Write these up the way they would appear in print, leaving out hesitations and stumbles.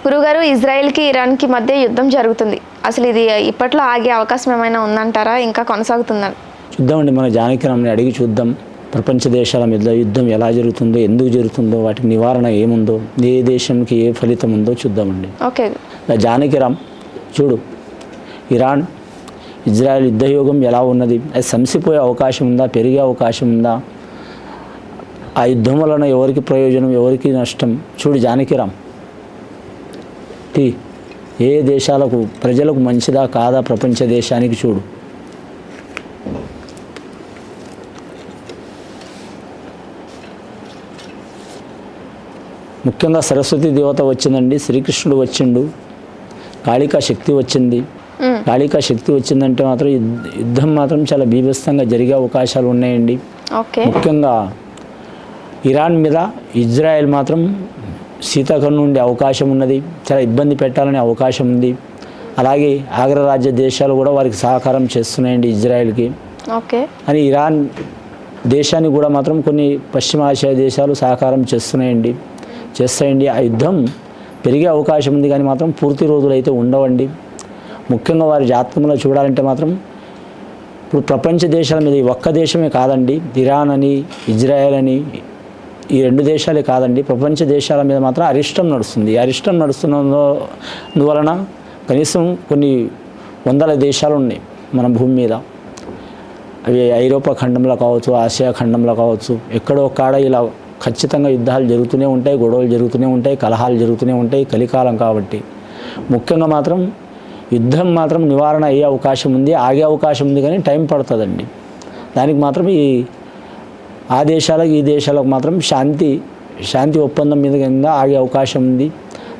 గురుగారు, ఇజ్రాయెల్కి ఇరాన్కి మధ్య యుద్ధం జరుగుతుంది. అసలు ఇది ఇప్పట్లో ఆగే అవకాశం ఏమైనా ఉందంటారా, ఇంకా కొనసాగుతుందని? చూద్దామండి, మన జానకిరామ్ని అడిగి చూద్దాం. ప్రపంచ దేశాల మీద యుద్ధం ఎలా జరుగుతుందో, ఎందుకు జరుగుతుందో, వాటికి నివారణ ఏముందో, ఏ దేశంకి ఏ ఫలితం ఉందో చూద్దామండి. ఓకే జానకిరామ్, చూడు, ఇరాన్ ఇజ్రాయెల్ యుద్ధయోగం ఎలా ఉన్నది, అది సమసిపోయే అవకాశం ఉందా, పెరిగే అవకాశం ఉందా, ఆ యుద్ధం వలన ఎవరికి ప్రయోజనం, ఎవరికి నష్టం, చూడు జానకిరామ్. ఏ దేశాలకు ప్రజలకు మంచిదా కాదా ప్రపంచ దేశానికి చూడు. ముఖ్యంగా సరస్వతి దేవత వచ్చిందండి, శ్రీకృష్ణుడు వచ్చిండు, కాళికా శక్తి వచ్చింది. కాళికా శక్తి వచ్చిందంటే మాత్రం యుద్ధం మాత్రం చాలా బీభత్సంగా జరిగే అవకాశాలు ఉన్నాయండి. ముఖ్యంగా ఇరాన్ మీద ఇజ్రాయెల్ మాత్రం శీతాకాలం ఉండే అవకాశం ఉన్నది, చాలా ఇబ్బంది పెట్టాలనే అవకాశం ఉంది. అలాగే అగ్రరాజ్య దేశాలు కూడా వారికి సహకారం చేస్తున్నాయండి ఇజ్రాయెల్కి. అని ఇరాన్ దేశానికి కూడా మాత్రం కొన్ని పశ్చిమ ఆసియా దేశాలు సహకారం చేస్తాయండి. ఆ యుద్ధం పెరిగే అవకాశం ఉంది, కానీ మాత్రం పూర్తి రోజులు అయితే ఉండవండి. ముఖ్యంగా వారి జాతకంలో చూడాలంటే మాత్రం ఇప్పుడు ప్రపంచ దేశాల మీద ఈ ఒక్క దేశమే కాదండి, ఇరాన్ అని ఇజ్రాయెల్ అని ఈ రెండు దేశాలే కాదండి, ప్రపంచ దేశాల మీద మాత్రం అరిష్టం నడుస్తుంది. అరిష్టం నడుస్తున్నందువలన కనీసం కొన్ని వందల దేశాలు ఉన్నాయి మన భూమి మీద. అవి ఐరోపా ఖండంలో కావచ్చు, ఆసియా ఖండంలో కావచ్చు, ఎక్కడో కాడ ఇలా ఖచ్చితంగా యుద్ధాలు జరుగుతూనే ఉంటాయి, గొడవలు జరుగుతూనే ఉంటాయి, కలహాలు జరుగుతూనే ఉంటాయి, కలికాలం కాబట్టి. ముఖ్యంగా మాత్రం యుద్ధం మాత్రం నివారణ అయ్యే అవకాశం ఉంది, ఆగే అవకాశం ఉంది, కానీ టైం పడుతుందండి. దానికి మాత్రం ఆ దేశాలకు ఈ దేశాలకు మాత్రం శాంతి ఒప్పందం మీద కింద ఆగే అవకాశం ఉంది.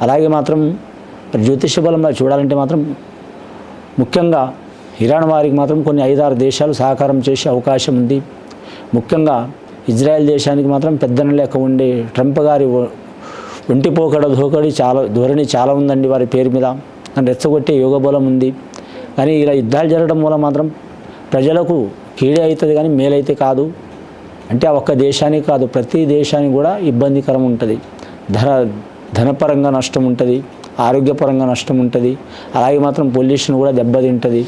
అలాగే మాత్రం జ్యోతిష బలంగా చూడాలంటే మాత్రం ముఖ్యంగా ఇరాన్ వారికి మాత్రం కొన్ని 5-6 దేశాలు సహకారం చేసే అవకాశం ఉంది. ముఖ్యంగా ఇజ్రాయెల్ దేశానికి మాత్రం పెద్దన లెక్క ఉండే ట్రంప్ గారి ఒంటిపోకడ ధోరణి చాలా ఉందండి వారి పేరు మీద. అని రెచ్చగొట్టే యోగ బలం ఉంది. కానీ ఇలా యుద్ధాలు జరగడం వల్ల మాత్రం ప్రజలకు కీడే అవుతుంది, కానీ మేలైతే కాదు. అంటే ఆ ఒక్క దేశానికి కాదు, ప్రతి దేశానికి కూడా ఇబ్బందికరం ఉంటుంది. ధనపరంగా నష్టం ఉంటుంది, ఆరోగ్యపరంగా నష్టం ఉంటుంది, అలాగే మాత్రం పొల్యూషన్ కూడా దెబ్బతింటుంది.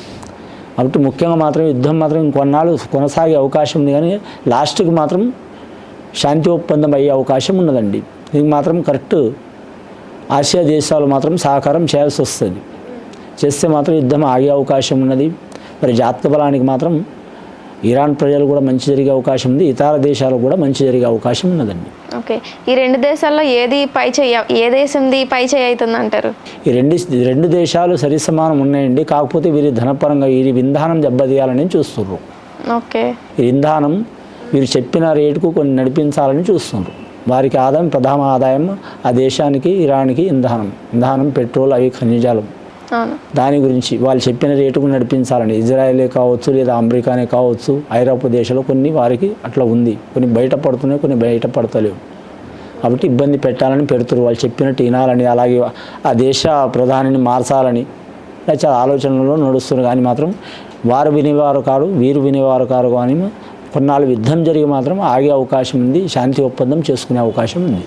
కాబట్టి ముఖ్యంగా మాత్రం యుద్ధం మాత్రం ఇంకొన్నాళ్ళు కొనసాగే అవకాశం ఉంది, కానీ లాస్ట్కి మాత్రం శాంతి ఒప్పందం అయ్యే అవకాశం ఉన్నదండి. ఇది మాత్రం కరెక్ట్ ఆసియా దేశాలు మాత్రం సహకారం చేయాల్సి వస్తుంది. చేస్తే మాత్రం యుద్ధం ఆగే అవకాశం ఉన్నది. మరి జాతక బలానికి మాత్రం ఇరాన్ ప్రజలు కూడా మంచి జరిగే అవకాశం ఉంది, ఇతర దేశాలకు కూడా మంచి జరిగే అవకాశం ఉన్నదండి. ఓకే, ఈ రెండు దేశాల్లో ఏ దేశంది పై చేయి అవుతుంది అంటారు? ఈ రెండు దేశాలు సరిసమానం ఉన్నాయండి. కాకపోతే వీరి ధనపరంగా వీరి ఇంధనం దెబ్బతీయాలని చూస్తున్నారు. ఓకే, ఈ ఇంధనం వీరు చెప్పిన రేటుకు కొన్ని నడిపించాలని చూస్తున్నారు. వారికి ఆదాయం, ప్రధాన ఆదాయం ఆ దేశానికి ఇరాన్కి ఇంధనం, పెట్రోల్, అవి ఖనిజాలు. దాని గురించి వాళ్ళు చెప్పిన రేటుకు నడిపించాలని ఇజ్రాయెలే కావచ్చు, లేదా అమెరికానే కావచ్చు, ఐరోపా దేశాలు కొన్ని వారికి అట్లా ఉంది. కొన్ని బయటపడుతున్నాయి, కొన్ని బయటపడతలేవు. కాబట్టి ఇబ్బంది పెట్టాలని పెడుతున్నారు. వాళ్ళు చెప్పినట్టు వినాలని, అలాగే ఆ దేశ ప్రధానిని మార్చాలని చాలా ఆలోచనలో నడుస్తున్నారు. కానీ మాత్రం వారు వినేవారు కాదు, వీరు వినేవారు కాదు. కానీ కొన్నాళ్ళు యుద్ధం జరిగి మాత్రం ఆగే అవకాశం ఉంది, శాంతి ఒప్పందం చేసుకునే అవకాశం ఉంది.